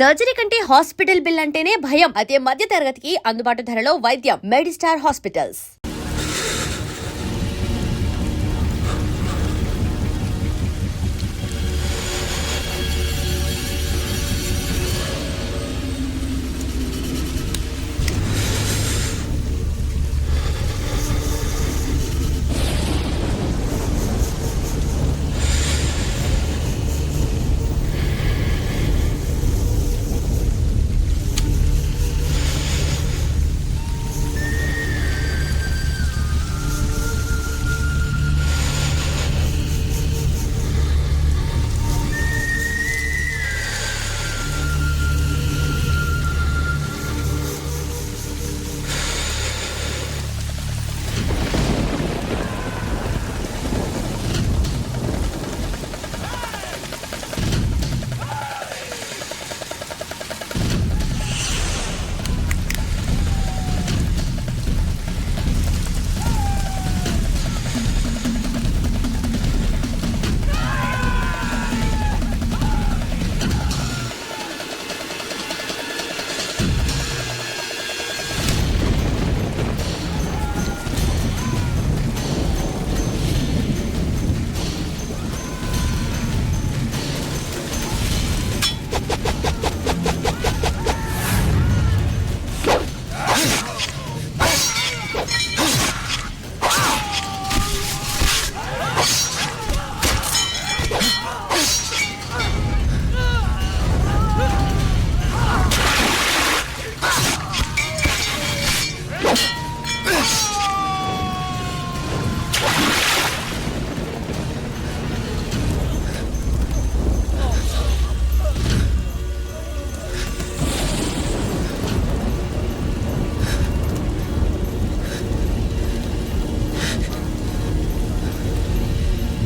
Surgery కంటే hospital bill అంటేనే భయం. అదే మధ్య తరగతికి అందుబాటు ధరలో వైద్యం. Medistar hospitals.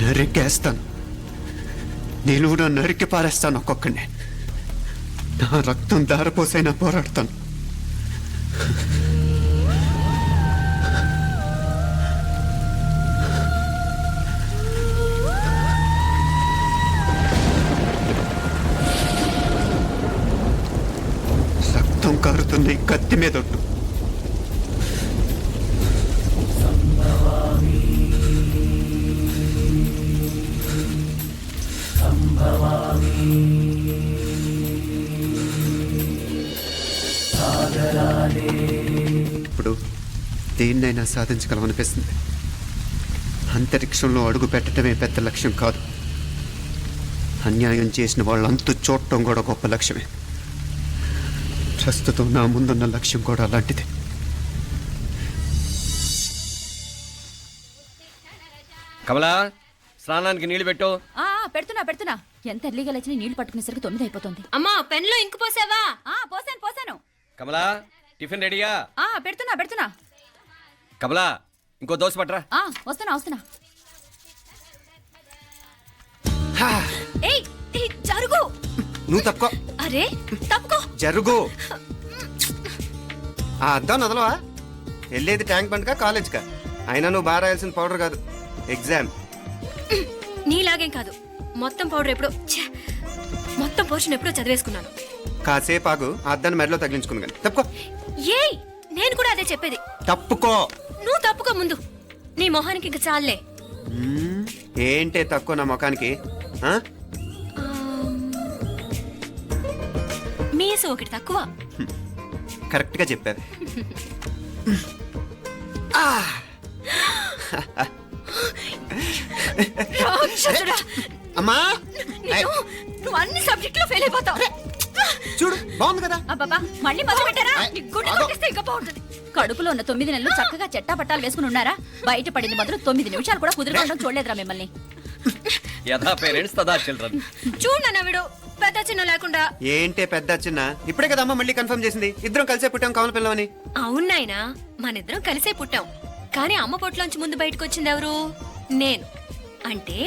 నరికేస్తాను. నేను కూడా నరికి పారేస్తాను ఒక్కొక్కడిని. నా రక్తం దారపోసైనా పోరాడతాను. రక్తం కారుతున్న ఈ కత్తి మీద ఒట్టు. ఇప్పుడు దేన్నైనా సాధించగలమనిపిస్తుంది. అంతరిక్షంలో అడుగు పెట్టడమే పెద్ద లక్ష్యం కాదు. అన్యాయం చేసిన వాళ్ళంతు చూడటం కూడా గొప్ప లక్ష్యమే. ప్రస్తుతం నా ముందున్న లక్ష్యం కూడా అలాంటిదే. కమలా, స్నానానికి నీళ్లు పెట్టు. పెడుతున్నా ఎంత ఎర్లీగా లేచిన నీళ్లు పట్టుకునేసరికి 9 అయిపోతుంది. అమ్మా పెన్లో ఇంకు పోసావా? పోసాను. కమలా, టిఫిన్ రెడీయా? పెడుతున్నా. కమలా, ఇంకో దోశ పట్రా. వస్తున్నా. ఏయ్ జరుగు. నువ్వు తప్పుకో. అరే తప్పుకో. జరుగు. ఆ అద్దం నదలవా? వెళ్ళేది ట్యాంక్ బండ్కా కాలేజ్కా? అయినా నువ్వు బాగా రాయాల్సిన పౌడర్ కాదు, ఎగ్జామ్. నీలాగేం కాదు. మొత్తం పౌడర్ ఎప్పుడో మొత్తం పోర్షన్ ఎప్పుడో చదివేసుకున్నాను. కాసేపు ఆగు. ఆ అద్దాన్ని మెడలో తగిలించుకుంది కానీ. తప్పుకో. ఏయ్ నేను కూడా అదే చెప్పేది. తప్పుకో. నువ్వు తప్పుకో ముందు. నీ మొహానికి ఇంక చాలే. ఏంటే తక్కువ నా ముఖానికి? మీసు ఒకటి తక్కువ. కరెక్ట్ గా చెప్పారు. అమ్మా, నువ్వు అన్ని సబ్జెక్టులో ఫెయిల్ అయిపోతావు. చూడు బాగుంది కదా. అబ్బబ్బా మళ్ళీ మొదలు పెట్టారా? ఇంకా బాగుంటుంది. కడుపులో ఉన్న 9 నెలలు చక్కగా చెట్టా పట్టాలు వేసుకుని ఉన్నారా? బయట పడింది మొదలు 9 నిమిషాలు కూడా కుదురుకోవడం చూడలేదురా మిమ్మల్ని. యథా పేరెంట్స్ తదా చిల్డ్రన్. చూడు నవ్విడు పెద్ద చిన్న లేకుండా. ఏంటే పెద్ద చిన్న? ఇప్పుడే కదా అమ్మ మళ్ళీ కన్ఫర్మ్ చేసింది ఇద్దరం కలిసే పుట్టాం కావాలి పిల్లవని. అవునాయినా, మనిద్దరం కలిసే పుట్టాం. కానీ అమ్మ పొట్లోంచి ముందు బయటకు వచ్చింది ఎవరు? నేను. అంటే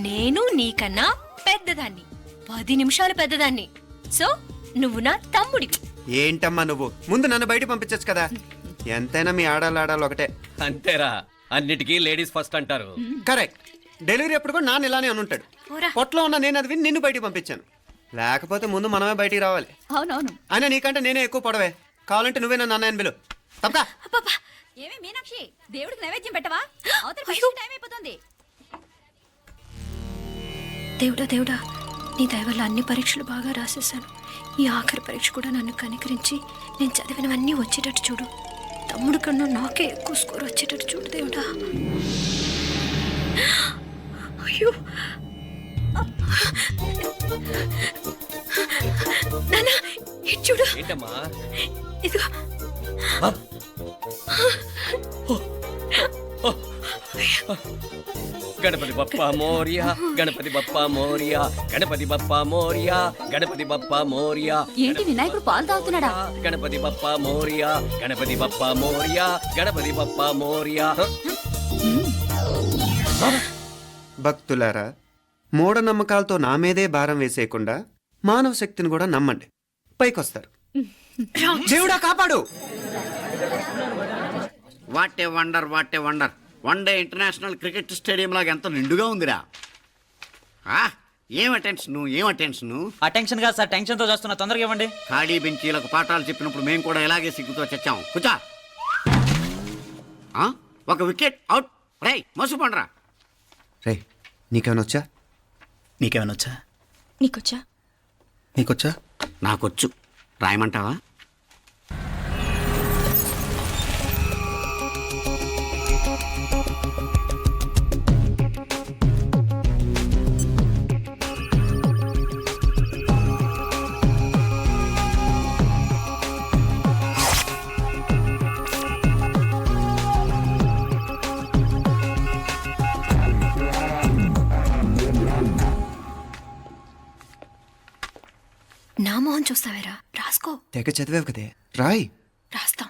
నేను నీకన్నా పెద్దదాన్ని, 10 నిమిషాలు పెద్దదాన్ని. సో నువ్వు నా తమ్ముడి. ఏంటమ్మా నువ్వు? ముందు నన్ను బయట పంపించచ్చు కదా. ఎంతైనా మీ ఆడాలు ఒకటే. అంతేరా, అన్నిటికీ లేడీస్ ఫస్ట్ అంటారు. కరెక్ట్. డెలివరీ అప్పుడు కూడా నాన్న ఇలానే అని ఉంటాడు. పొట్లో ఉన్న నేను అది విని నిన్ను బయటికి పంపించాను. లేకపోతే ముందు మనమే బయటికి రావాలి. అవునవును. అయినా నీకంటే నేనే ఎక్కువ పొడవే. కావాలంటే నువ్వే నన్ను అన్నయ్యను పిలు. తప్పా? ఏమి మీనాక్షి, దేవుడికి నైవేద్యం పెట్టవా? అవతల పరీక్ష టైం అయిపోతుంది. దేవుడా దేవుడా, నీ దయ వల్ల అన్ని పరీక్షలు బాగా రాసేసాను. ఈ ఆఖరి పరీక్ష కూడా నన్ను కనికరించి నేను చదివినవన్నీ వచ్చేటట్టు చూడు. తమ్ముడు కన్నా నాకే ఎక్కువ స్కోర్ వచ్చేటట్టు చూడు దేవుడా. అయ్యో నాన్న, ఇటు చూడు. ఏంటమ్మా? ఇదిగో. గణపతి బప్పా మోరియా, గణపతి బప్పా మోరియా, గణపతి బప్పా మోరియా, గణపతి బప్పా మోరియా. ఏంటి వినాయకుడు పాలు తాగుతున్నాడా? గణపతి బప్పా మోరియా, గణపతి బప్పా మోరియా, గణపతి బప్పా మోరియా. భక్తులారా, మూఢనమ్మకాలతో నా మీదే భారం వేసేయకుండా మానవ శక్తిని కూడా నమ్మండి, పైకొస్తారు. దేవుడా కాపాడు. What a wonder, what a wonder. One day international cricket stadium లాగా ఎంత నిండుగా ఉందిరా. ఏం అటెన్షన్, ఏం అటెన్షన్. అటెన్షన్ కాదు సార్, టెన్షన్ తో చూస్తున్నా, తొందరగా ఇవ్వండి. ఖాళీ బెంచీలకు పాఠాలు చెప్పినప్పుడు మేము కూడా ఇలాగే సిగ్గుతో చచ్చాం. కూర్చో. ఒక వికెట్ అవుట్. రై మసు పండరా. రే, నీకేమైనా వచ్చా? నీకేమైనా వచ్చా? నీకొచ్చా? నీకొచ్చా? నాకొచ్చు. రాయమంటావా? నా మొహం చూస్తావేరా, రాసుకో. తెగ చదివావు కదే, రాయ్. రాస్తాం.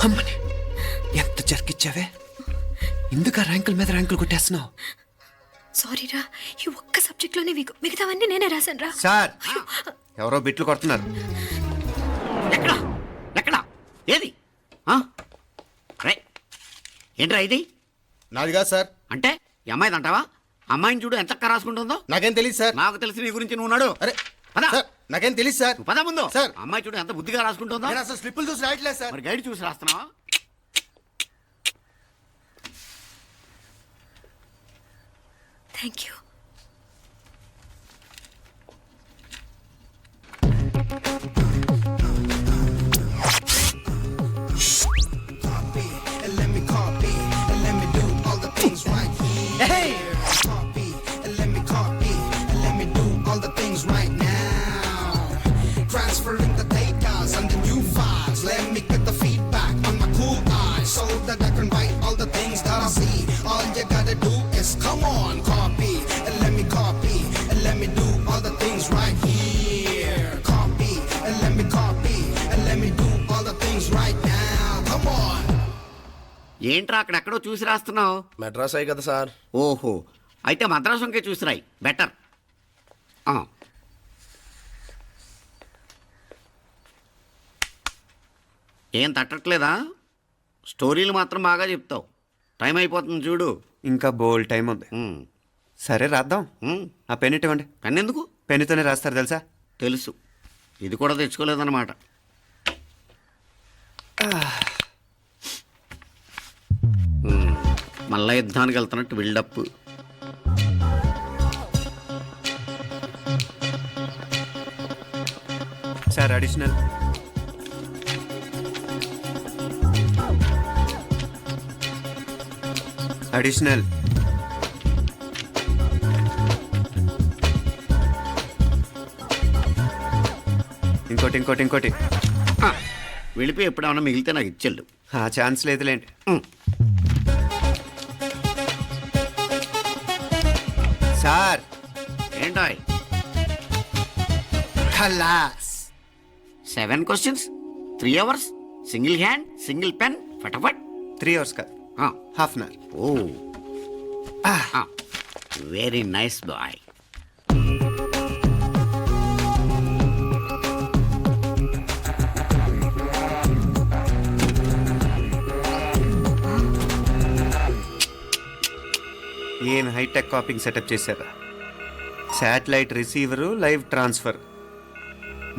అమ్మని ఎంత జరికిచ్చావే. ఎందుకు ర్యాంకుల మీద ర్యాంకులు కొట్టేస్తున్నావు? సారీరా, ఈ ఒక్క సబ్జెక్ట్లోనే మిగతావన్నీ నేనే రాశాను రా. సార్, ఎవరో బిట్లు కొడుతున్నారు. ఎక్కడా ఎక్కడా ఏది? రై ఏంట్రా ఇది? నాది కాదు సార్. అంటే ఈ అమ్మాయిది అంటావా? అమ్మాయిని చూడు ఎంత రాసుకుంటుందో. నాకేం తెలియదు సార్. నాకు తెలిసి నీ గురించి నువ్వు నాడు. అరే పద. సార్, నాకేం తెలియదు సార్. నువ్వు పద ముందు. సార్. అమ్మాయి చూడు ఎంత బుద్ధిగా రాసుకుంటుందో. నేను అసలు స్లిప్పులు చూసి రాయట్లేదు సార్. మరి గైడ్ చూసి రాస్తున్నావా? Thank you. Transferring the data and the new files. Let me get the feedback on my cool eyes so that I can write all the things that I see. All you gotta do is come on, copy and let me copy and let me do all the things right here. Copy and let me copy and let me do all the things right now. Come on. ఏంట్రా అక్కడెక్కడో చూసి రాస్తున్నావు? మెడ్రాస్ అయ్యి కదా sir. ఓహో, అయితే మద్రాసు వంకే చూసి రాయి, better. ఏం తట్టట్లేదా? స్టోరీలు మాత్రం బాగా చెప్తావు. టైం అయిపోతుంది చూడు. ఇంకా బోల్ టైం ఉంది. సరే రాద్దాం. ఆ పెన్ ఇవ్వండి. పెన్ ఎందుకు? పెన్నుతోనే రాస్తారు తెలుసా? తెలుసు. ఇది కూడా తెచ్చుకోలేదన్నమాట. మళ్ళా యుద్ధానికి వెళ్తున్నట్టు బిల్డప్. Sir additional. అడిషనల్. ఇంకోటి ఇంకోటి ఇంకోటి. వెళ్ళిపోయి ఎప్పుడేమన్నా మిగిలితే నాకు ఇచ్చెళ్ళు. ఆ ఛాన్స్ లేదులేండి. సార్ ఏంటాయ్? ఖలాస్. 7 questions, 3 hours, single hand, single pen, ఫటాఫట్. 3 hours కాదు, half an hour. Oh very nice boy. ఏం హైటెక్ కాపింగ్ సెటప్ చేశారా? Satellite receiver, live transfer.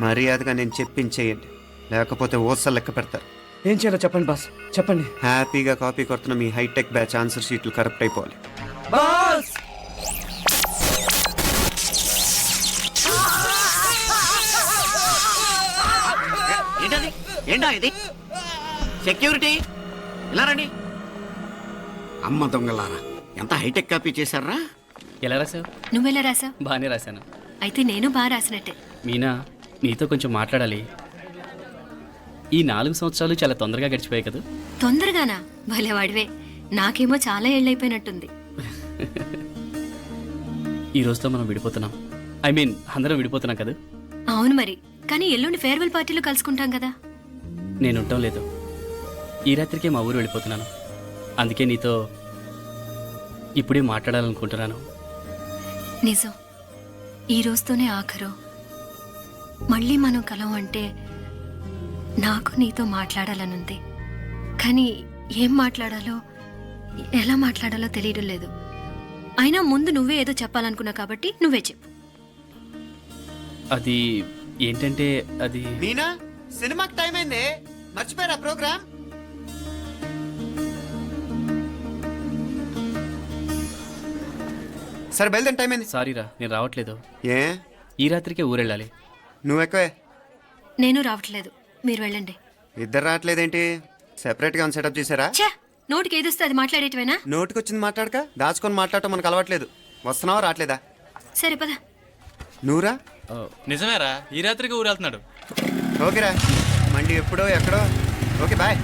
మర్యాదగా నేను చెప్పించేయండి, లేకపోతే ఓసలు లెక్క పెడతారు. ఏం చేయాలో చెప్పండి బాస్, చెప్పండి. హ్యాపీగా కాపీ కొడుతున్న మీ హైటెక్ బ్యాచ్ ఆన్సర్ షీట్లు కరెక్ట్ అయిపోవాలి. బాస్ ఏంటది? ఏంటా ఇది? సెక్యూరిటీ ఇలా రండి. అమ్మ దొంగలారా, ఎంత హైటెక్ కాపీ చేశారా? ఎలా రాసావు? నువ్వెలా రాసావు? బాగానే రాశాను. అయితే నేను బాగా రాసినట్టే. మీనా, నీతో కొంచెం మాట్లాడాలి. ఈ 4 సంవత్సరాలు చాలా తొందరగా గడిచిపోయాయి కదా. తొందరగానా? భలేవాడివే. నాకేమో చాలా ఏళ్ళైపోయినట్టుంది. ఈ రోజుతో మనం విడిపోతున్నాం. ఐ మీన్ అందరం విడిపోతున్నాం కదా. అవును మరి, కానీ ఎల్లుండి ఫేర్వెల్ పార్టీలో కలుసుకుంటాం కదా. నేను ఉండటం లేదు. ఈ రాత్రికే మా ఊరు వెళ్ళిపోతున్నాను. అందుకే నీతో ఇప్పుడే మాట్లాడాలనుకుంటున్నాను. నిజం, ఈ రోజుతోనే ఆఖరు. మళ్ళీ మనం కలం అంటే నాకు నీతో మాట్లాడాలనుంది. కానీ ఏం మాట్లాడాలో, ఎలా మాట్లాడాలో తెలియడం లేదు. అయినా ముందు నువ్వే ఏదో చెప్పాలనుకున్నా కాబట్టి నువ్వే చెప్పు. అది ఏంటంటే అది మీనా, సినిమాకి టైం అయింది, మర్చిపోయారా ప్రోగ్రామ్? సరే బయలుదేరి, టైం అయింది. సారీరా, నేను రావట్లేదు. ఏ, ఈ రాత్రికే ఊరెళ్ళాలి. నువ్వు ఎక్కువే. నేను రావట్లేదు, మీరు వెళ్ళండి. ఇద్దరు రావట్లేదేంటి? సెపరేట్గా సెటప్ చేశారా? ఛే, నోటికి ఏదొస్తే అది మాట్లాడేటివేనా? నోటికొచ్చింది మాట్లాడక దాచుకొని మాట్లాడటం మనకు అలవాట్లేదు. వస్తున్నావా, రావట్లేదా? సరే పద. నువ్వురా. నిజమేరా, ఈ రాత్రికి ఊరు వెళ్తున్నాడు. ఓకేరా, మళ్ళీ ఎప్పుడో ఎక్కడో. Okay bye.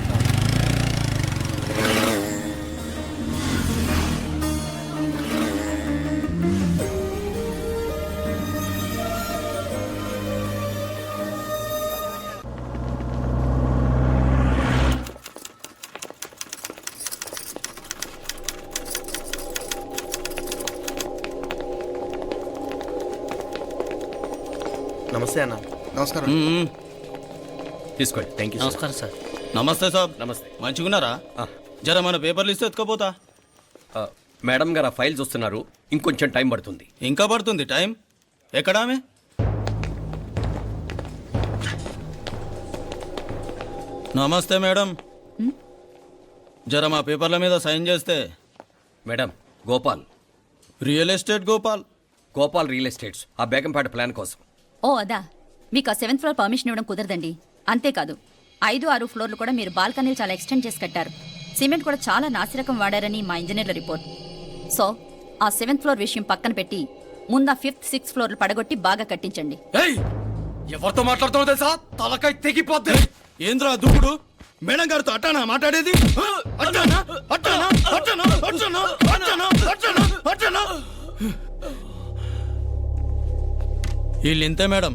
నమస్తే అన్న. నమస్కారం. తీసుకోండి. Thank you. నమస్కారం సార్. నమస్తే సాబ్. నమస్తే. మంచిగున్నారా? జర మన పేపర్లు ఇస్తే ఎత్తుకోపోతా. మేడం గారు ఆ ఫైల్ చూస్తున్నారు, ఇంకొంచెం టైం పడుతుంది. ఇంకా పడుతుంది టైం? ఎక్కడామే? నమస్తే మేడం, జర మా పేపర్ల మీద సైన్ చేస్తే. Madam, Gopal, real estate Gopal. Gopal real estates, ఆ బేగంపేట ప్లాన్ కోసం. ఓ అదా, మీకు ఆ 7th ఫ్లోర్ పర్మిషన్ ఇవ్వడం కుదరదండి. అంతేకాదు 5, 6 ఫ్లోర్లు కూడా మీరు బాల్కనీలు చాలా ఎక్స్టెండ్ చేసి కట్టారు. సిమెంట్ కూడా చాలా నాసిరకం వాడారని మా ఇంజనీర్ల రిపోర్ట్. సో ఆ 7th ఫ్లోర్ విషయం పక్కన పెట్టి ముందు ఆ 5th, 6th ఫ్లోర్లు పడగొట్టి బాగా కట్టించండి. ఎవరితో మాట్లాడుతున్నావు తెలుసా? తలకాయ తెగిపోద్ది. ఏంద్రా దూకుడు? మేడం గారితో అట్టానా మాట్లాడేది? అట్టానా అట్టానా అట్టానా అట్టానా అట్టానా అట్టానా అట్టానా? వీళ్ళు ఇంతే మేడం,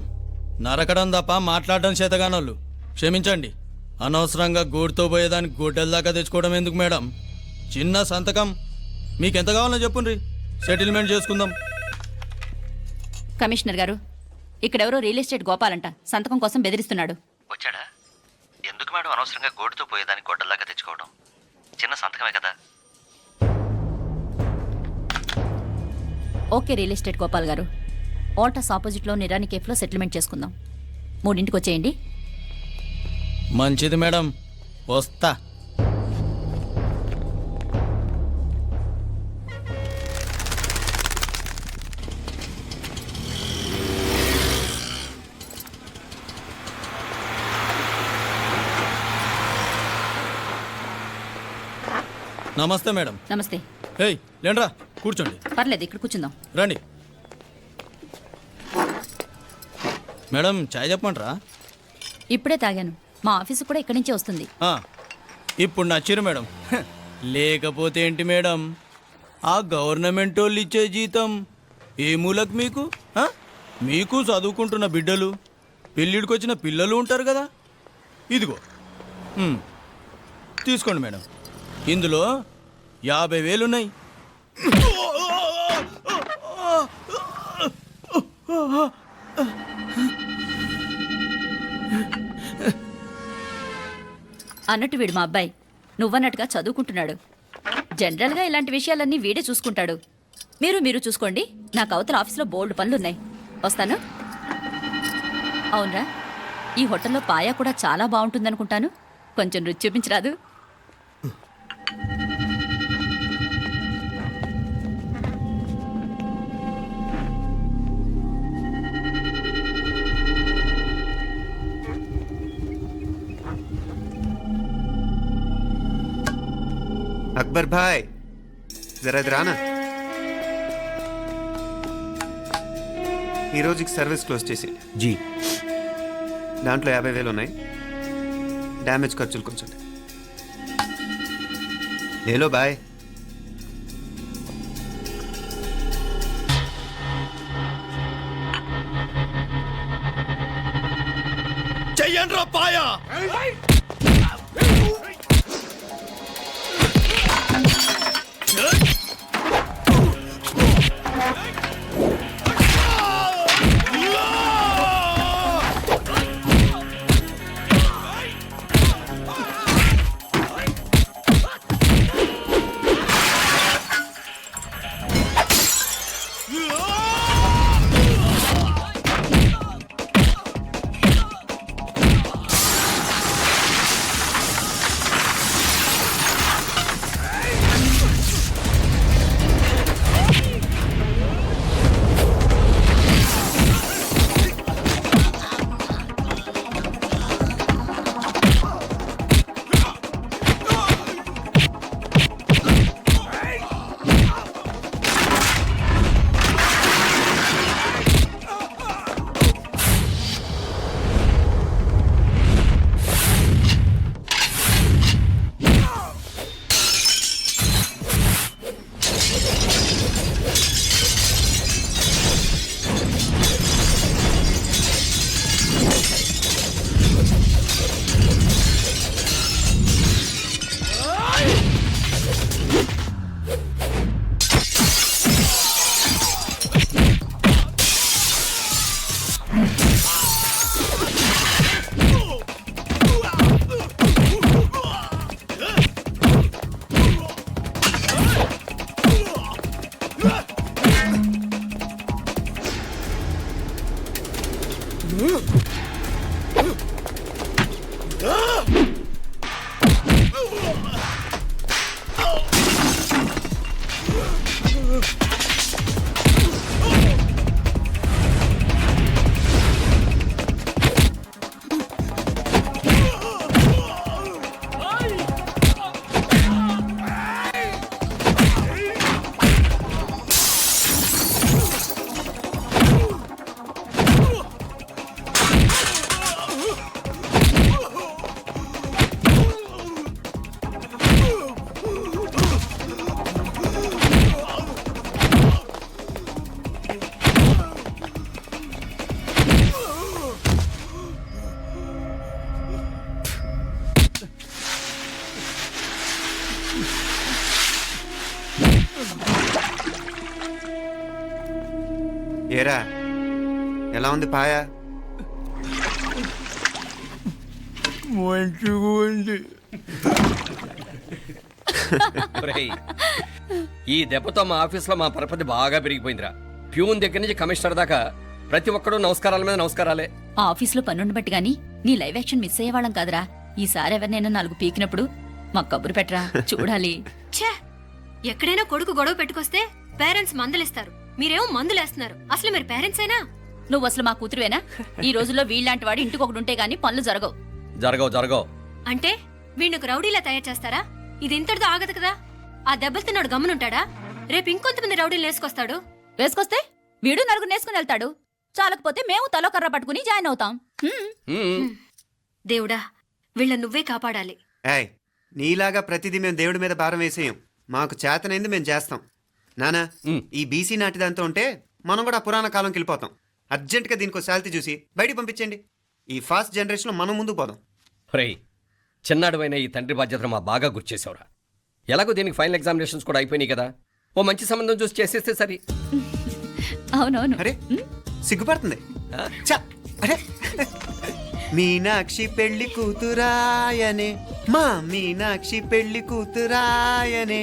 నరకడం తప్ప మాట్లాడడం చేతగానోళ్ళు. క్షమించండి, అనవసరంగా గూడుతో పోయేదానికి గొడ్డల దాకా తెచ్చుకోవడం ఎందుకు మేడం? చిన్న సంతకం మీకెంత కావాలో చెప్పుండ్రి, సెటిల్మెంట్ చేసుకుందాం. కమిషనర్ గారు, ఇక్కడెవరో రియల్ ఎస్టేట్ గోపాలంట సంతకం కోసం బెదిరిస్తున్నాడు. వచ్చాడా? ఎందుకు మేడం అనవసరంగా గోడుతో పోయేదానికి గొడ్డల్లాగా తెచ్చుకోవడం? చిన్న సంతకమే కదా. ఓకే రియల్ ఎస్టేట్ గోపాల్ గారు, ఆల్టాస్ ఆపోజిట్లో నిరాని కేఫ్లో సెటిల్మెంట్ చేసుకుందాం. 3ంటికి వచ్చేయండి. మంచిది మేడం, వస్తా. నమస్తే మేడం. నమస్తే. ఏయ్ లేండ్రా, కూర్చోండి. పర్లేదు, ఇక్కడ కూర్చుందాం. రండి మేడం, చాయ్ చెప్పమంటారా? ఇప్పుడే తాగాను. మా ఆఫీసు కూడా ఇక్కడి నుంచే వస్తుంది. ఇప్పుడు నచ్చిరు మేడం. లేకపోతే ఏంటి మేడం, ఆ గవర్నమెంట్ వాళ్ళు ఇచ్చే జీతం ఏ మూలకు మీకు? మీకు చదువుకుంటున్న బిడ్డలు, పెళ్ళిడికి వచ్చిన పిల్లలు ఉంటారు కదా. ఇదిగో తీసుకోండి మేడం. ఇందులో 50,000 ఉన్నాయి. అన్నట్టు వీడు మా అబ్బాయి నువ్వన్నట్టుగా చదువుకుంటున్నాడు. జనరల్గా ఇలాంటి విషయాలన్నీ వీడే చూసుకుంటాడు. మీరు చూసుకోండి. నాకు అవతల ఆఫీస్లో బోల్డ్ పనులున్నాయి. వస్తాను. అవునరా, ఈ హోటల్లో పాయా కూడా చాలా బాగుంటుందనుకుంటాను. కొంచెం రుచి చూపించరాదు? అక్బర్ భాయ్ జరా ఇది రానా. ఈ రోజుకి సర్వీస్ క్లోజ్ చేసి జీ దాంట్లో 50,000 ఉన్నాయి. డ్యామేజ్ ఖర్చులు కొంచెం లేలో బాయ్. చెయ్యండి రా పాయా. ఏరా ఎలా ఉంది పాయా? మంచిగా ఉంది. ఒరేయ్, ఈ దెబ్బతో మా ఆఫీస్లో మా పరపతి బాగా పెరిగిపోయిందిరా. ప్యూన్ దగ్గర నుంచి కమిషనర్ దాకా ప్రతి ఒక్కడు నమస్కారాల మీద నమస్కారాలే. ఆ ఆఫీస్లో పనుండి బట్టి గాని నీ లైవ్ యాక్షన్ మిస్ అయ్యేవాళ్ళం కాదురా. ఈసారి ఎవరినైనా 4 పీకినప్పుడు మాకు కబురు పెట్టరా, చూడాలి. ఛే, ఎక్కడైనా కొడుకు గొడవ పెట్టుకొస్తే పేరెంట్స్ మందులిస్తారు, మీరేమో మందులేస్తున్నారు. అసలు మీరు పేరెంట్సేనా? నువ్వు అసలు మా కూతురువేనా? ఈ రోజుల్లో వీళ్ళలాంటి వాడు ఇంటికి ఒకడు ఉంటే గానీ పనులు జరగవు. జరగవు. అంటే వీణ్ణకు రౌడీలా తయారు చేస్తారా? ఇది ఇంతటితో ఆగదు కదా. ఆ దెబ్బలు తిన్నాడు గమనుంటాడా? రేపు ఇంకొంతమంది రౌడీలు వేసుకొస్తాడు. వేసుకొస్తే వీడు 4 నేసుకుని వెళ్తాడు. చాలకపోతే మేము తలో కర్ర పట్టుకుని జాయిన్ అవుతాం. దేవుడా, వీళ్ళ నువ్వే కాపాడాలి. ఏయ్, నీలాగా ప్రతిదీ మేము దేవుడి మీద భారం వేసేయం. మాకు చేతనైంది మేము చేస్తాం. నానా, ఈ బీసీ నాటి దాంతో ఉంటే మనం కూడా పురాణ కాలంకి వెళ్ళిపోతాం. అర్జెంటుగా దీనికి శాలిటీ చూసి బయటికి పంపించండి. ఈ ఫాస్ట్ జనరేషన్లో మనం ముందుకు పోదాం. ఒరేయ్, చిన్నాడువైన ఈ తండ్రి బాధ్యతను మా బాగా గుర్చేసావురా. ఎలాగో దీనికి ఫైనల్ ఎగ్జామినేషన్స్ కూడా అయిపోయినాయి కదా, ఓ మంచి సంబంధం చూసి చేసేస్తే సరి. అవునవును. అరే సిగ్గుపడుతుంది. ఛ, అరే మీనాక్షి పెళ్లి కూతురాయనే, మా మీనాక్షి పెళ్లి కూతురాయనే,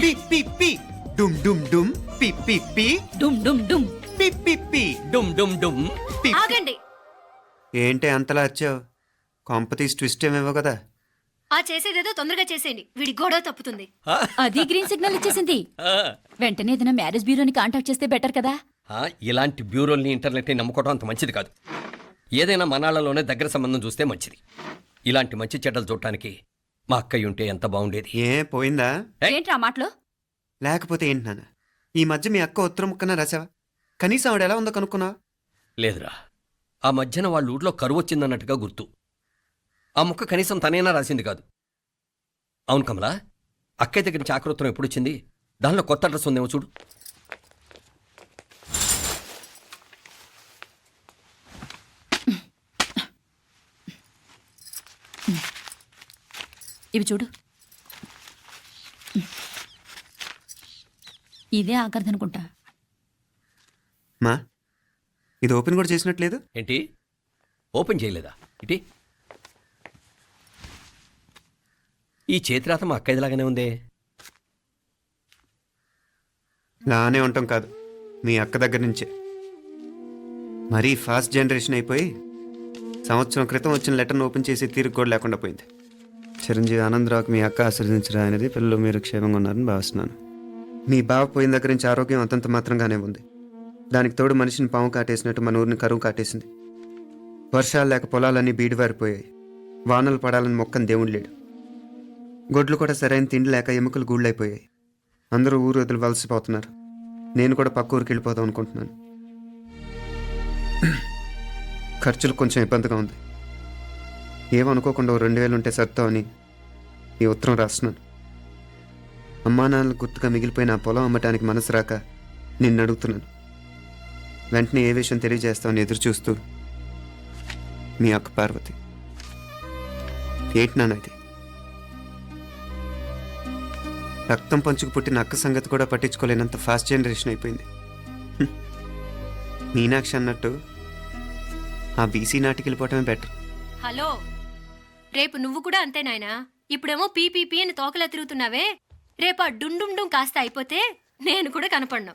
పి పి పి డుమ్ డుమ్ డుమ్, పి పి పి డుమ్ డుమ్ డుమ్. పి పి పి. డుమ్ డుమ్ డుమ్. ఆగండి. ఏంటి అంతలా వచ్చావు? కాంపతీస్ ట్విస్ట్ ఏమేవో కదా. ఆ చేసేదేదో తొందరగా చేసేయండి, వీడి గొడవ తప్పుతుంది. అది గ్రీన్ సిగ్నల్ ఇచ్చేసింది. వెంటనే ఏదైనా మ్యారేజ్ బ్యూరోని కాంటాక్ట్ చేస్తే బెటర్ కదా. ఇలాంటి బ్యూరోల్ని ఇంటర్నెట్ని నమ్ముకోవడం అంత మంచిది కాదు. ఏదైనా మనాళ్ళలోనే దగ్గర సంబంధం చూస్తే మంచిది. ఇలాంటి మంచి చెడ్డలు చూడటానికి మా అక్కయ్య ఉంటే ఎంత బాగుండేది. ఏ పోయిందా? ఏంట్రా మాటలు? లేకపోతే ఏంటి నాన్న, ఈ మధ్య మీ అక్క ఉత్తరం ముక్కన రాసావా? కనీసం ఆవిడ ఎలా ఉందో కనుక్కున్నావా? లేదురా, ఆ మధ్యన వాళ్ళ ఊర్లో కరువు వచ్చిందన్నట్టుగా గుర్తు. ఆ ముక్క కనీసం తనైనా రాసింది కాదు. అవును కమలా, అక్కయ్య దగ్గర నుంచి ఆకృతం ఎప్పుడు వచ్చింది? దానిలో కొత్త అడ్రస్ ఉందేమో చూడు. ఇవి చూడు. ఇదే ఆఖరిదనుకుంటా. మా ఇది ఓపెన్ కూడా చేసినట్లేదు. ఏంటి ఓపెన్ చేయలేదా? ఇటీ ఈ చేతిరాత మా అక్కయ్యలాగానే ఉందే. లానే ఉంటాం కాదు, మీ అక్క దగ్గర నుంచే. మరీ ఫాస్ట్ జనరేషన్ అయిపోయి సంవత్సరం క్రితం వచ్చిన లెటర్ను ఓపెన్ చేసి తీరుకు కూడా లేకుండా పోయింది. చిరంజీవి ఆనందరావుకి మీ అక్క ఆశీర్వదించరా అనేది, పిల్లలు మీరు క్షేమంగా ఉన్నారని భావిస్తున్నాను. మీ బావ పోయిన దగ్గర నుంచి ఆరోగ్యం అంతంత మాత్రంగానే ఉంది. దానికి తోడు మనిషిని పాము కాటేసినట్టు మన ఊరిని కరువు కాటేసింది. వర్షాలు లేక పొలాలన్నీ బీడివారిపోయాయి. వానలు పడాలని మొక్కని దేవుడు లేడు. గొడ్లు కూడా సరైన తిండి లేక ఎముకలు గూళ్ళైపోయాయి. అందరూ ఊరు వదిలి వలసిపోతున్నారు. నేను కూడా పక్క ఊరికి వెళ్ళిపోదాం అనుకుంటున్నాను. ఖర్చులు కొంచెం ఇబ్బందిగా ఉంది. ఏమనుకోకుండా 2000 ఉంటే సర్దామని ఈ ఉత్తరం రాస్తున్నాను. అమ్మా నాన్నలు గుర్తుగా మిగిలిపోయిన ఆ పొలం అమ్మటానికి మనసు రాక నిన్ను అడుగుతున్నాను. వెంటనే ఏ విషయం తెలియజేస్తామని ఎదురు చూస్తూ మీ అక్క పార్వతి. ఏంటి నాన్న ఇది? రక్తం పంచుకు పుట్టిన అక్క సంగతి కూడా పట్టించుకోలేనంత ఫాస్ట్ జనరేషన్ అయిపోయింది. మీనాక్షి అన్నట్టు ఆ బీసీ నాటికి వెళ్ళిపోవటమే బెటర్. హలో, రేపు నువ్వు కూడా అంతే నాయనా. ఇప్పుడేమో పీపీపీ అని తోకలా తిరుగుతున్నావే, రేపు ఆ డుండుండుం కాస్త అయిపోతే నేను కూడా కనపడను.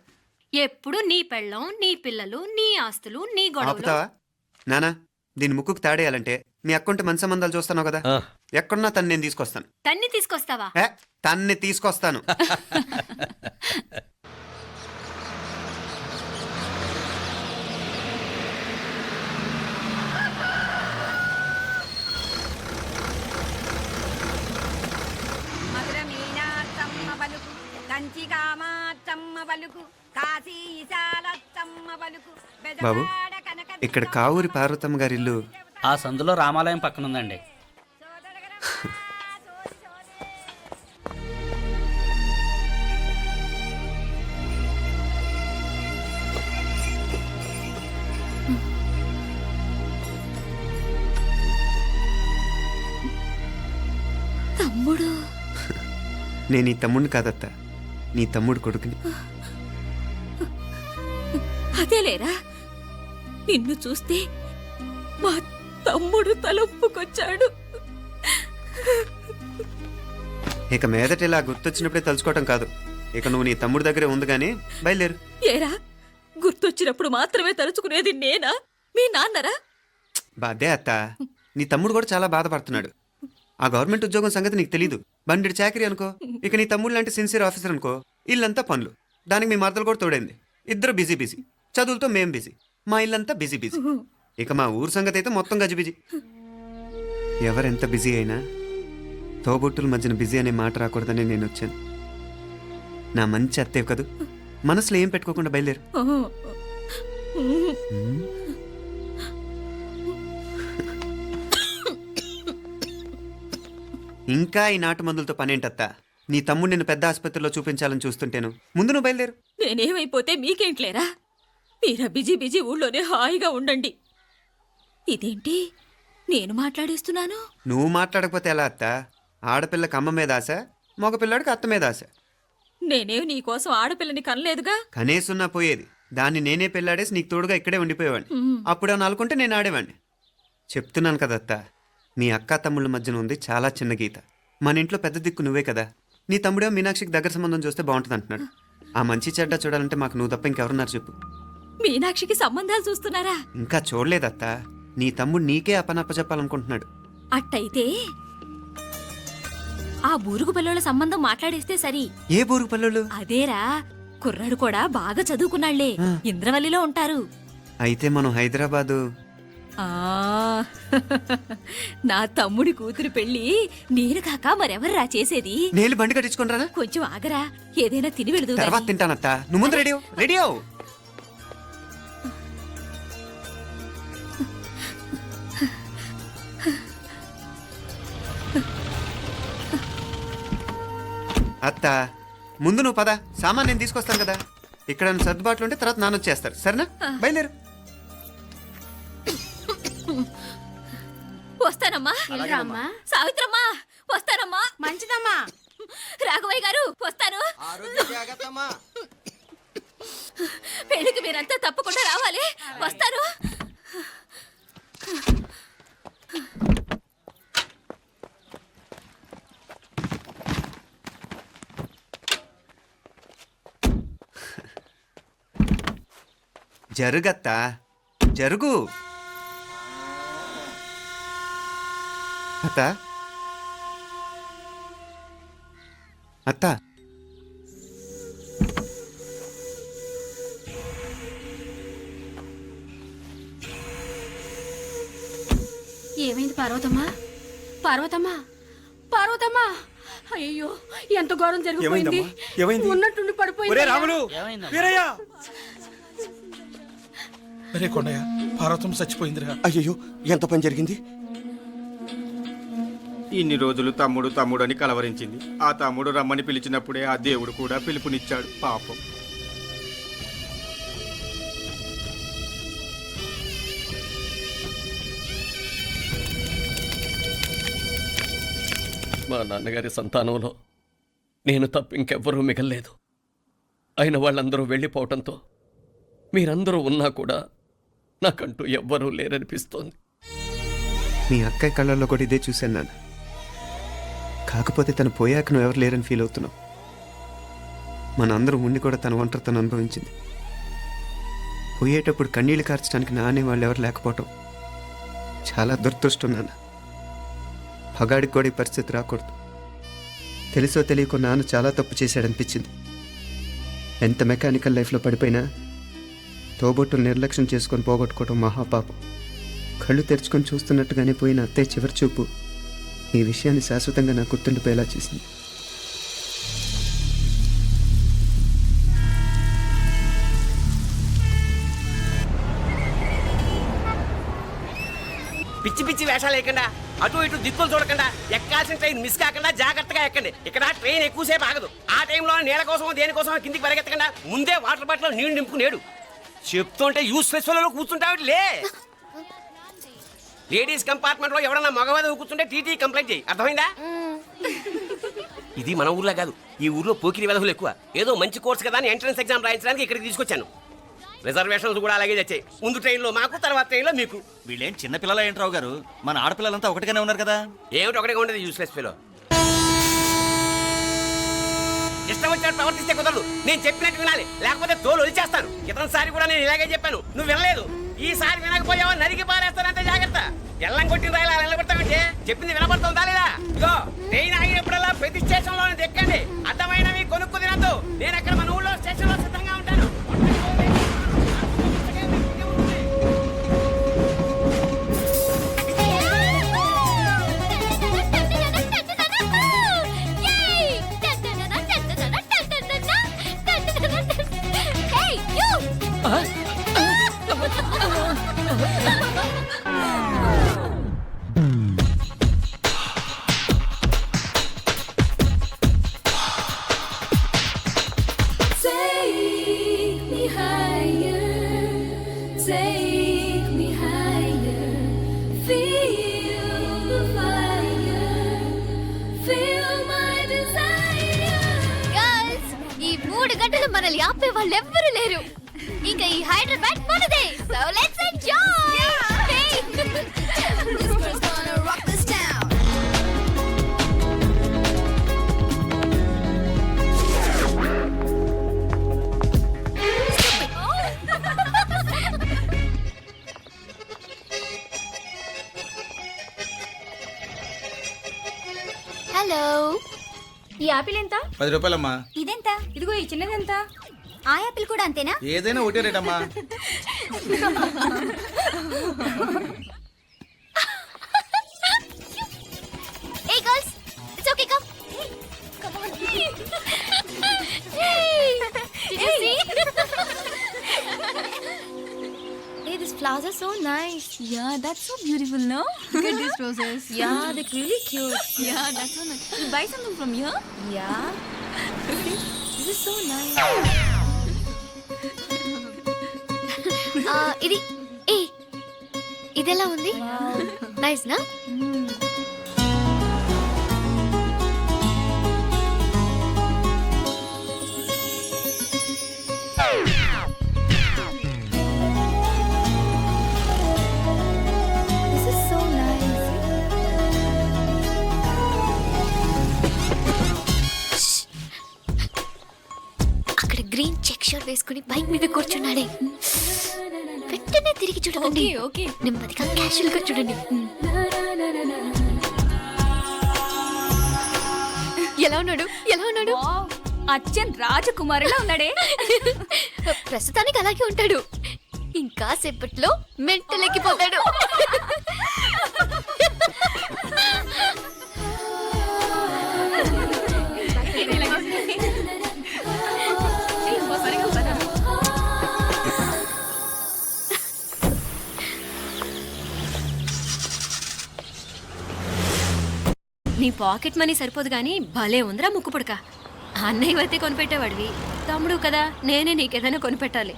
ఎప్పుడు నీ పెళ్ళం, నీ పిల్లలు, నీ ఆస్తులు, నీ గొడవలు. ఆపుతావా నానా? దీని ముక్కుకు తాడేయాలంటే మీ అక్కంటే మంచి సంబంధాలు చూస్తాను కదా. ఎక్కడున్నా తను నేను తీసుకొస్తాను. తన్ని తీసుకొస్తావా? తన్ని తీసుకొస్తాను. బాబు, ఇక్కడ కావూరి పార్వతమ్మ గారి ఇల్లు ఆ సందులో రామాలయం పక్కన ఉందండి. తమ్ముడు? నేను ఈ తమ్ముడిని కాదత్త, నీ తమ్ముడు కొడుకుని. అదేలేరా, నిన్ను చూస్తే మా తమ్ముడు తలొప్పుకొచ్చాడు. ఇక మీదట ఇలా గుర్తొచ్చినప్పుడే తలుచుకోవటం కాదు. ఇక నువ్వు నీ తమ్ముడి దగ్గరే ఉంది కానీ బయలుదేరు. ఏరా, గుర్తొచ్చినప్పుడు మాత్రమే తలుచుకునేది నేనా, మీ నాన్నరా? బాధే అత్త, నీ తమ్ముడు కూడా చాలా బాధపడుతున్నాడు. ఆ గవర్నమెంట్ ఉద్యోగం సంగతి నీకు తెలీదు. బండి చాకరీ అనుకో. ఇక నీ తమ్ముడు లాంటి సిన్సియర్ ఆఫీసర్ అనుకో. ఇల్లంతా పనులు, దానికి మీ మరదలు కూడా తోడైంది. ఇద్దరు బిజీ బిజీ. చదువులతో మేం బిజీ, మా ఇల్లంతా బిజీ బిజీ. ఇక మా ఊరు సంగతి అయితే మొత్తం గజిబిజీ. ఎవరెంత బిజీ అయినా తోబుట్టుల మధ్యన బిజీ అనే మాట రాకూడదని నేను వచ్చాను. నా మంచి అత్తేవి కదూ, మనసులో ఏం పెట్టుకోకుండా బయలుదేరు. ఇంకా ఈ నాటు మందులతో పనేంటత్తా? నీ తమ్ముడు నిన్ను పెద్ద ఆసుపత్రిలో చూపించాలని చూస్తుంటేను. ముందు నువ్వు బయలుదేరు. నేనేమైపోతే మీకేంట్లేరా? మీరా బిజీ బిజీ ఊళ్ళోనే హాయిగా ఉండండి. ఇదేంటి నేను మాట్లాడేస్తున్నాను? నువ్వు మాట్లాడకపోతే ఎలా అత్తా? ఆడపిల్లకి అమ్మ మీద ఆశ, మగపిల్లాడికి అత్త మీద ఆశ. నేనేం నీకోసం ఆడపిల్లని కనలేదుగా. కనేసున్నా పోయేది. దాన్ని నేనే పెళ్ళాడేసి నీకు తోడుగా ఇక్కడే ఉండిపోయేవాడిని. అప్పుడు అని అనుకుంటే నేను ఆడేవాడిని. చెప్తున్నాను కదా అత్త, మీ అక్క తమ్ముళ్ళ మధ్యన ఉంది చాలా చిన్న గీత. మన ఇంట్లో పెద్ద దిక్కు నువ్వే కదా. నీ తమ్ముడే మీనాక్షికి దగ్గర సంబంధం చూస్తే బాగుంటుంది అంటున్నాడు. ఆ మంచి చెడ్డ చూడాలంటే మాకు నువ్వు తప్ప ఇంకెవరున్నారు చెప్పు. మీనాక్షికి సంబంధాలు చూస్తున్నారా? ఇంకా చూడలేదత్త. నీ తమ్ముడు నీకే అపనప్ప చెప్పాలనుకుంటున్నాడు. అట్టయితే ఆ బూరుగు పిల్లల సంబంధం మాట్లాడేస్తే సరి. ఏ బూరుగు పల్లెలు? అదేరా, కుర్రాడు కూడా బాగా చదువుకున్నాళ్లే, ఇంద్రవల్లిలో ఉంటారు. అయితే మనం హైదరాబాదు. ఆ నా తమ్ముడి కూతురు పెళ్లి నేను కాక మరెవర్రా చేసేది? నేను బండి కట్టించుకుంటారా? కొంచెం ఆగరా, ఏదైనా తిని వెళదు. తర్వాత తింటానత్త. నువ్వు ముందు రెడీ రెడీ అవు. అత్త ముందు నువ్వు పద. సామాన్ నేను తీసుకొస్తాను కదా. ఇక్కడ సర్దుబాట్లు ఉంటే తర్వాత నాన్న వచ్చేస్తారు. సరేనా? బయలుదేరు. వస్తానమ్మా. సావిత్రమ్మా వస్తానమ్మా. మంచిదమ్మా. రాఘవయ్య గారు వస్తాను. పెళ్లికి మీరంతా తప్పకుండా రావాలి. వస్తాను. జరుగత్తా, జరుగు. అత్త అత్త ఏమైంది పార్వతమ్మా? పార్వతమ్మా, పార్వతమ్మా! అయ్యో, ఎంత ఘోరం జరిగిపోయింది. ఉన్నట్టుండి పడిపోయింది. అరే కొండయ్య, పార్వతం చచ్చిపోయిందిరా. అయ్యో, ఎంత పని జరిగింది? ఇన్ని రోజులు తమ్ముడు తమ్ముడు అని కలవరించింది. ఆ తమ్ముడు రమ్మని పిలిచినప్పుడే ఆ దేవుడు కూడా పిలుపునిచ్చాడు. పాపం. మా నాన్నగారి సంతానంలో నేను తప్ప ఇంకెవ్వరూ మిగల్లేదు. అయిన వాళ్ళందరూ వెళ్ళిపోవటంతో మీరందరూ ఉన్నా కూడా నాకంటూ ఎవ్వరూ లేరనిపిస్తోంది. మీ అక్కయ్య కళ్ళల్లో కూడా ఇదే చూశాను నాన్న. కాకపోతే తను పోయాక నువ్వు ఎవరు లేరని ఫీల్ అవుతున్నావు. మన అందరం ఉండి కూడా తన ఒంటరి తను అనుభవించింది. పోయేటప్పుడు కన్నీళ్లు కార్చడానికి నానే వాళ్ళు ఎవరు లేకపోవటం చాలా దురదృష్టం నాన్న. పగాడికి కూడా ఈ పరిస్థితి రాకూడదు. తెలుసో తెలియకో నాన్న చాలా తప్పు చేశాడనిపించింది. ఎంత మెకానికల్ లైఫ్లో పడిపోయినా తోబొట్టులు నిర్లక్ష్యం చేసుకొని పోగొట్టుకోవడం మహాపాపం. కళ్ళు తెరుచుకొని చూస్తున్నట్టుగానే పోయిన అత్తయ్య చివరి చూపు ఈ విషయాన్ని శాశ్వతంగా నాకు గుర్తుండిపోయేలా చేసింది. పిచ్చి పిచ్చి వేషాలు వేయకుండా, అటు ఇటు దిక్కులు చూడకుండా, ఎక్కాల్సిన ట్రైన్ మిస్ కాకుండా జాగ్రత్తగా ఎక్కండి. ఇక్కడ ట్రైన్ ఎక్కువసేపు ఆగదు. ఆ టైంలో నీళ్ళ కోసం దేనికోసం కిందికి పరిగెత్తకుండా ముందే వాటర్ బాటిల్ నీళ్లు నింపుకునేడు. చెప్తుంటే యూస్లెస్ లో కూర్చుంటావు. లే, లేడీస్ కంపార్ట్మెంట్ లో ఎవరన్నా మగవాది కూర్చుంటే టీటీ కంప్లైంట్ చేయి. అర్థమైందా? ఇది మన ఊర్లో కాదు. ఈ ఊర్లో పోకిరి వెధవులు ఎక్కువ. ఏదో మంచి కోర్స్ కదా అని ఎంట్రన్స్ ఎగ్జామ్ రాయించడానికి ఇక్కడికి తీసుకొచ్చాను. రిజర్వేషన్స్ కూడా అలాగే వచ్చాయి. ముందు ట్రైన్లో మాకు, తర్వాత ట్రైన్లో మీకు. వీళ్ళేం చిన్నపిల్లల ఏంట్రావు గారు? మన ఆడపిల్లలంతా ఒకటిగానే ఉన్నారు కదా. ఏమిటి ఒకటిగా ఉండదు యూస్లెస్ ఫెలో. ఇష్టం వచ్చినట్టు ప్రవర్తిస్తే కుదరదు. నేను చెప్పినట్టు వినాలి, లేకపోతే తోలు వదిలేస్తాను. ఇతనిసారి కూడా నేను ఇలాగే చెప్పాను, నువ్వు వినలేదు. ఈసారి వినకపోయావా నరికి పారేస్తానంటే జాగ్రత్త. ఎల్లం కొట్టిన రాయిలా నిలబడతామంటే చెప్పింది వినపడుతుందా లేదా? ఇగో, ట్రైన్ ఆగినప్పుడల్లా ప్రతి స్టేషన్ లో ఎక్కండి. అర్థమైనవి కొనుక్కు తినద్దు. నేను అక్కడ మన ఊళ్ళో స్టేషన్ లో సిద్ధంగా ఉంటాను. మనల్ని ఆపే వాళ్ళు ఎవ్వరు లేరు. ఇక ఈ హైదరాబాద్ మనదే. So let's enjoy. హలో, ఈ యాపిల్ ఎంత? 10 రూపాయలమ్మా. ఇదెంత? ఇదిగో ఈ చిన్నది ఎంత? ఆ యాపిల్ కూడా అంతేనా? ఏదైనా ఒకటే రేట్ అమ్మా. Hey girls, it's okay, come. Come on. Hey, did you see? Hey, these flowers are so nice. Yeah, that's so beautiful, no? Look at these roses. Yeah, they're really cute. Yeah, that's so nice. You buy something from here? Yeah. This is so nice. ఇది ఇదెలా ఉంది? Nice నా? This is so nice. అక్కడ green check shirt వేసుకుని bike మీద కూర్చున్నాడే. వెంటనే తిరిగి చూడకండి. ఓకే, నెమ్మదిగా క్యాషువల్ గా చూడండి. ఎలా ఉన్నాడు? ఎలా ఉన్నాడు? అచ్చన్ రాజకుమారిలా ఉన్నాడే. ప్రస్తుతానికి అలాగే ఉంటాడు. ఇంకా సేపట్లో మెంటలెక్కిపోతాడు. నీ పాకెట్ మనీ సరిపోదు కానీ భలే ఉందిరా ముక్కు పుడక. అన్నయ్య అయితే కొనిపెట్టేవాడివి, తమ్ముడు కదా నేనే నీకేదైనా కొనిపెట్టాలి.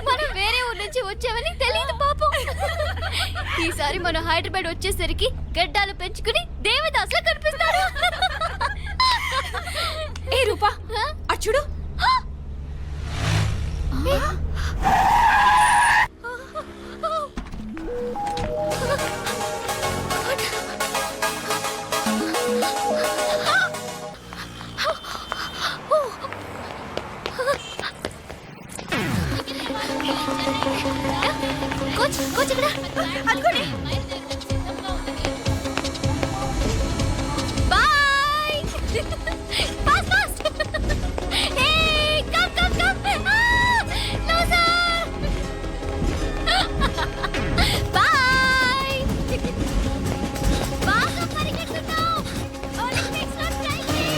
మనం వేరే ఊరు నుంచి వచ్చామని తెలియదు పాపం. ఈసారి మన హైదరాబాద్ వచ్చేసరికి గడ్డాలు పెంచుకుని దేవదాసులా కనిపిస్తారు. ఏ రూపా, అచ్చుడు. కోచ్ కోచ్ ఇక్కడ అనుకోండి. Bye. Fast fast. Hey come come come. No sir. Bye. బాగా పరిగెడుతున్నావు. ఒలింపిక్స్ లో ట్రై చేయి.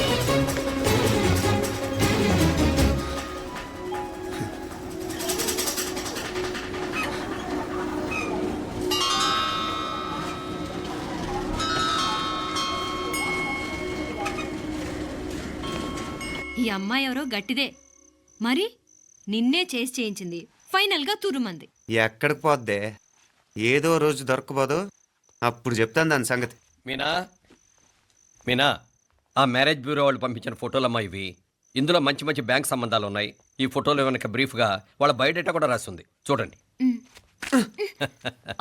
ఈ అమ్మాయి ఎవరో గట్టిదే, మరి నిన్నే చేసి చేయించింది. ఫైనల్ గా తురుమంది. ఎక్కడికి పోద్దే? ఏదో రోజు దొరకబోదు, అప్పుడు చెప్తాను దాని సంగతి. మీనా, మీనా, ఆ మ్యారేజ్ బ్యూరో వాళ్ళు పంపించిన ఫోటోలమ్మా ఇవి. ఇందులో మంచి మంచి బ్యాంక్ సంబంధాలు ఉన్నాయి. ఈ ఫోటోలో వెనక బ్రీఫ్గా వాళ్ళ బయోడేటా కూడా రాస్తుంది, చూడండి.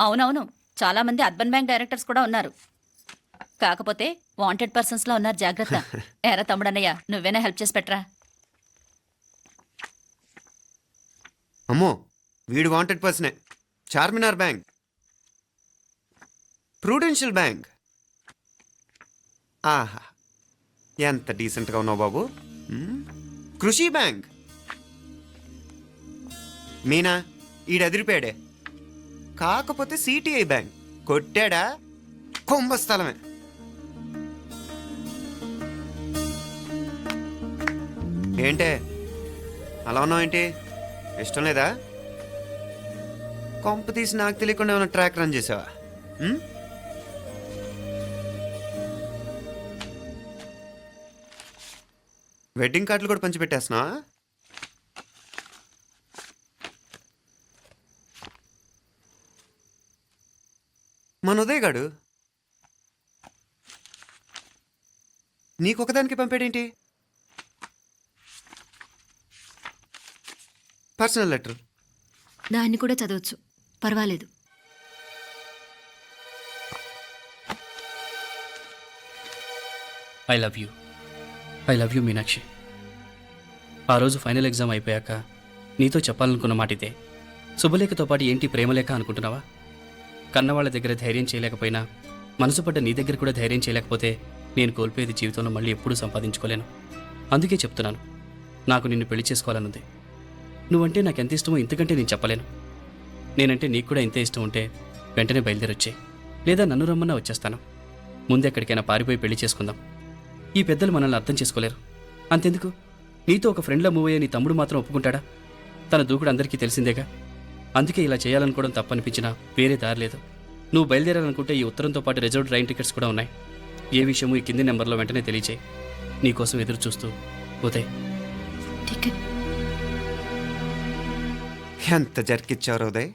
అవునవును, చాలా మంది అర్బన్ బ్యాంక్ డైరెక్టర్స్ కూడా ఉన్నారు. కాకపోతే వాంటెడ్ పర్సన్స్ లా ఉన్నారు, జాగ్రత్త. ఎరా తమ్ముడన్నయ్య, నువ్వేనా హెల్ప్ చేసి పెట్టరా. అమ్మో, వీడు వాంటెడ్ పర్సనే. Charminar bank, prudential bank. ఆహా, ఎంత డీసెంట్గా ఉన్నావు బాబు. కృషి బ్యాంక్. మీనా, ఈడదిరిపాడే. కాకపోతే సిటిఐ బ్యాంక్ కొట్టాడా కుంభస్థలమే. ఏంటే అలా ఉన్నావు? ఏంటి ఇష్టం లేదా? కొంప తీసి నాకు తెలియకుండా ఏమైనా ట్రాక్ రన్ చేసావా? వెడ్డింగ్ కార్డులు కూడా పంచిపెట్టేస్తున్నావా? మన ఉదయ్ గాడు నీకొకదానికి పంపాడేంటి? Personal letter. దాన్ని కూడా చదవచ్చు, పర్వాలేదు. I love you Meenakshi. ఆ రోజు ఫైనల్ ఎగ్జామ్ అయిపోయాక నీతో చెప్పాలనుకున్న మాట ఇదే. శుభలేఖతో పాటు ఏంటి ప్రేమలేఖ అనుకుంటున్నావా? కన్నవాళ్ళ దగ్గర ధైర్యం చేయలేకపోయినా మనసు పడ్డ నీ దగ్గర కూడా ధైర్యం చేయలేకపోతే నేను కోల్పోయేది జీవితంలో మళ్ళీ ఎప్పుడూ సంపాదించుకోలేను. అందుకే చెప్తున్నాను, నాకు నిన్ను పెళ్లి చేసుకోవాలనుంది. నువ్వంటే నాకు ఎంత ఇష్టమో ఇంతకంటే నేను చెప్పలేను. నేనంటే నీకు కూడా ఇంతే ఇష్టం ఉంటే వెంటనే బయలుదేరొచ్చాయి, లేదా నన్ను రమ్మన్నా వచ్చేస్తాను. ముందు ఎక్కడికైనా పారిపోయి పెళ్లి చేసుకుందాం. ఈ పెద్దలు మనల్ని అర్థం చేసుకోలేరు. అంతెందుకు, నీతో ఒక ఫ్రెండ్లా మూవ్ అయ్యే నీ తమ్ముడు మాత్రం ఒప్పుకుంటాడా? తన దూకుడు అందరికీ తెలిసిందేగా. అందుకే ఇలా చేయాలనుకోవడం తప్పనిపించినా వేరే దారి లేదు. నువ్వు బయలుదేరాలనుకుంటే ఈ ఉత్తరంతో పాటు రిజర్వ్ ట్రైన్ టికెట్స్ కూడా ఉన్నాయి. ఏ విషయమూ ఈ కింది నెంబర్లో వెంటనే తెలియచేయి. నీకోసం ఎదురు చూస్తూ ఉదయ్. టికెట్ ఎంత జరికిచ్చారు ఉదయ్.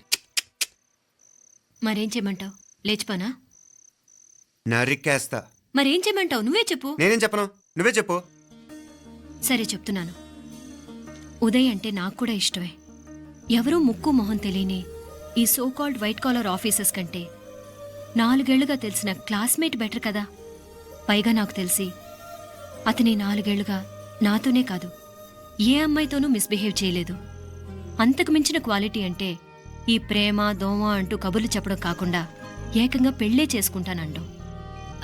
మరేం చేయమంటావు? లేచిపోనా? నరికేస్తా. మరేం చేయమంటావు? నువ్వే చెప్పు. నేనేం చెప్పను, నువ్వే చెప్పు. సరే చెప్తున్నాను. ఉదయ్ అంటే నాకు కూడా ఇష్టమే. ఎవరూ ముక్కు మొహం తెలియని ఈ so called white collar officers కంటే 4 ఏళ్లుగా తెలిసిన క్లాస్మేట్ బెటర్ కదా. పైగా నాకు తెలిసి అతని 4 ఏళ్లుగా నాతోనే కాదు ఏ అమ్మాయితోనూ మిస్బిహేవ్ చేయలేదు. అంతకు మించిన క్వాలిటీ అంటే ఈ ప్రేమ దోమ అంటూ కబుర్లు చెప్పడం కాకుండా ఏకంగా పెళ్ళే చేసుకుంటానండం.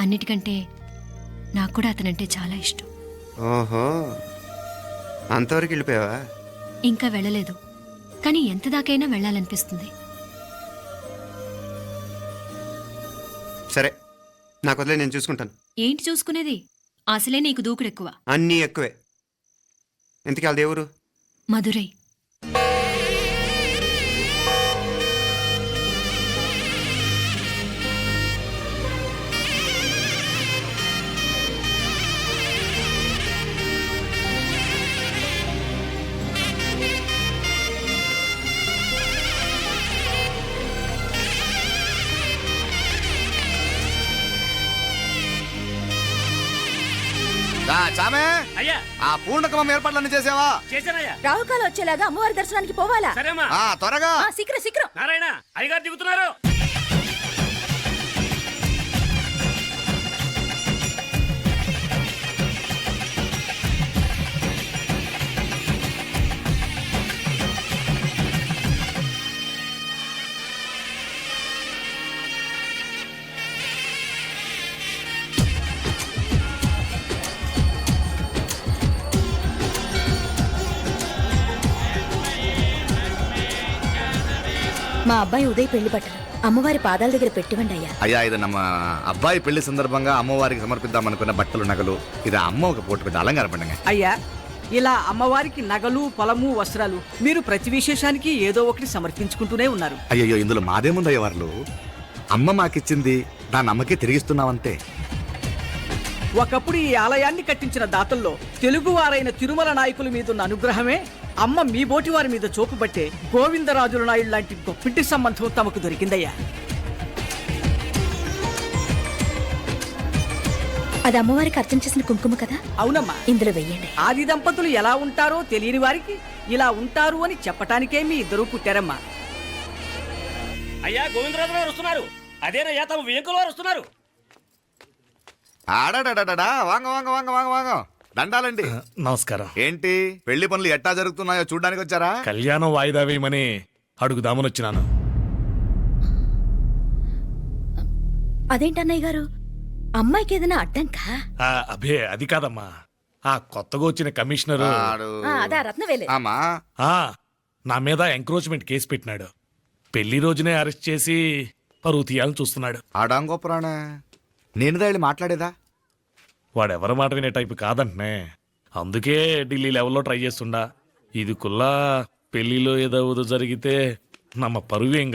అన్నిటికంటే నాకు కూడా అతనంటే చాలా ఇష్టం. ఓహో, అంతవరకు వెళ్ళిపోయావా? ఇంకా వెళ్ళలేదు, కానీ ఎంత దాకైనా వెళ్ళాలనిపిస్తుంది. సరే, నాకు వదిలే, నేను చూసుకుంటాను. ఏంటి చూసుకునేది? అసలే నీకు దూకుడెక్కువ. అన్నీ ఎక్కువే. ఇంతకీ వాళ్ళ దేవురు? మధురై. చామే అయ్యా, ఆ పూర్ణకమం ఏర్పాట్లన్నీ చేసావా? చేశానయ్యా. రాహుకాలం వచ్చేలాగా అమ్మవారి దర్శనానికి పోవాలా? సరేమ్మా. త్వరగా. శీఘ్రం. నారాయణ, అయ్యగారు దిగుతున్నారు. మా అబ్బాయి ఉదయ్ పెళ్లి బట్టలు అమ్మవారి పాదాల దగ్గర పెట్టివండి అయ్యా. అయ్యా, ఇది నమ్మ అబ్బాయి పెళ్లి సందర్భంగా అమ్మవారికి సమర్పిద్దాం అనుకున్న బట్టలు నగలు. ఇది అమ్మ ఒక పూట పెద్ద అలంకార పండుగ. అయ్యా, ఇలా అమ్మవారికి నగలు పొలము వస్త్రాలు మీరు ప్రతి విశేషానికి ఏదో ఒకటి సమర్పించుకుంటూనే ఉన్నారు. అయ్యో, ఇందులో మాదేముందయ్య వాళ్ళు. అమ్మ మాకిచ్చింది దాన్ని అమ్మకే తిరిగిస్తున్నామంతే. ఒకప్పుడు ఈ ఆలయాన్ని కట్టించిన దాతల్లో తెలుగువారైన తిరుమల నాయకుల మీదున్న అనుగ్రహమే అమ్మ మీ బోటి వారి మీద చూపుబట్టే గోవిందరాజుల నాయుడు లాంటి గొప్పింటి సంబంధం తమకు దొరికిందయ్యా. అది అమ్మవారికి అర్చన చేసిన కుంకుమ కదా? అవునమ్మా, ఇందులో వెయ్యండి. ఆది దంపతులు ఎలా ఉంటారో తెలియని వారికి ఇలా ఉంటారు అని చెప్పటానికే మీ ఇద్దరూ పుట్టారమ్మా. అయ్యా, గోవిందరాజు గారు వస్తున్నారు. అదేనయ్యా, తమ వెంకుల వారు వస్తున్నారు. ఆడాడా, వాంగ వాంగ వాంగ వాంగ వాంగ. దండాలండి. నమస్కారం. ఏంటి పెళ్లి పనులు ఎట్టా జరుగుతున్నాయో చూడడానికి వచ్చారా? కళ్యాణం వాయిదా వేయమని అడుగుదామని వచ్చినాను. అదేంటన్నయ్య గారు, అమ్మాయికి ఏదైనా అడ్డంకా? అభే, అది కాదమ్మా. ఆ కొత్తగా వచ్చిన కమిషనర్ అదా రత్నవేలే. నా మీద ఎంక్రోచ్మెంట్ కేసు పెట్టినాడు. పెళ్లి రోజునే అరెస్ట్ చేసి పరువు తీయాలని చూస్తున్నాడు. ఆడాంగో పురాణ నేను వెళ్ళి మాట్లాడేదా? వాడెవరి మాట వినే టైపు కాదంటనే. అందుకే ఢిల్లీ లెవెల్లో ట్రై చేస్తుండా. ఇది కుల్లా పెళ్లిలో ఏదో జరిగితే నమ్మ పరువేం